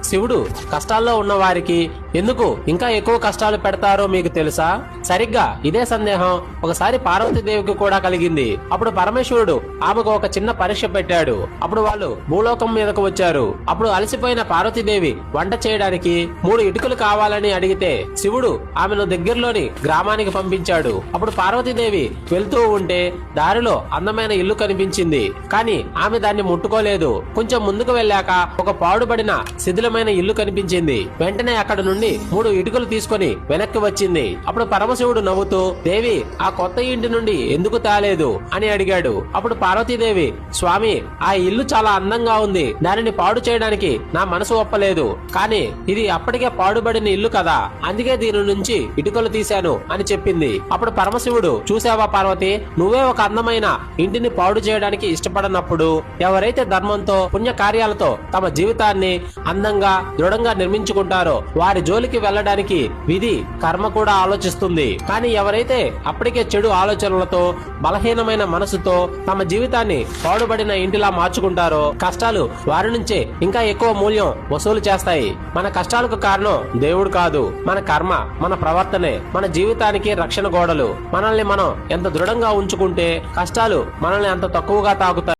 శివుడు కష్టాల్లో ఉన్న వారికి ఎందుకు ఇంకా ఎక్కువ కష్టాలు పెడతారో మీకు తెలుసా? సరిగ్గా ఇదే సందేహం ఒకసారి పార్వతీదేవికి కూడా కలిగింది. అప్పుడు పరమేశ్వరుడు ఆమెకు ఒక చిన్న పరీక్ష పెట్టాడు. అప్పుడు వాళ్ళు భూలోకం మీదకు వచ్చారు. అప్పుడు అలసిపోయిన పార్వతీదేవి వంట చేయడానికి 3 ఇటుకలు కావాలని అడిగితే శివుడు ఆమెను దగ్గరలోని గ్రామానికి పంపించాడు. అప్పుడు పార్వతీదేవి వెళ్తూ ఉంటే దారిలో అందమైన ఇల్లు కనిపించింది. కానీ ఆమె దాన్ని ముట్టుకోలేదు. కొంచెం ముందుకు వెళ్ళాక ఒక పాడుబడిన శిథిలమైన ఇల్లు కనిపించింది. వెంటనే అక్కడ నుండి 3 ఇటుకలు తీసుకొని వెనక్కి వచ్చింది. అప్పుడు పరమశివుడు నవ్వుతూ, దేవి ఆ కొత్త ఇంటి నుండి ఎందుకు తాలేదు అని అడిగాడు. అప్పుడు పార్వతీదేవి, స్వామి ఆ ఇల్లు చాలా అందంగా ఉంది, దానిని పాడు చేయడానికి నా మనసు ఒప్పలేదు. కానీ ఇది అప్పటికే పాడుబడిన ఇల్లు కదా, అందుకే దీని నుంచి ఇటుకలు తీశాను అని చెప్పింది. అప్పుడు పరమశివుడు, చూసావా పార్వతి, నువ్వే ఒక అందమైన ఇంటిని పాడు చేయడానికి ఇష్టపడనప్పుడు ఎవరైతే ధర్మంతో పుణ్య కార్యాలతో తమ జీవితాన్ని అందంగా దృఢంగా నిర్మించుకుంటారో వారి జోలికి వెళ్ళడానికి విధి కర్మ కూడా ఆలోచిస్తుంది. కానీ ఎవరైతే అప్పటికే చెడు ఆలోచనలతో బలహీనమైన మనసుతో తమ జీవితాన్ని పాడుబడిన ఇంటిలా మార్చుకుంటారో కష్టాలు వారి నుంచే ఇంకా ఎక్కువ మూల్యం వసూలు చేస్తాయి. మన కష్టాలకు కారణం దేవుడు కాదు, మన కర్మ, మన ప్రవర్తనే మన జీవితానికి రక్షణ గోడలు. మనల్ని మనం ఎంత దృఢంగా ఉంచుకుంటే కష్టాలు మనల్ని అంత తక్కువగా తాకుతాయి.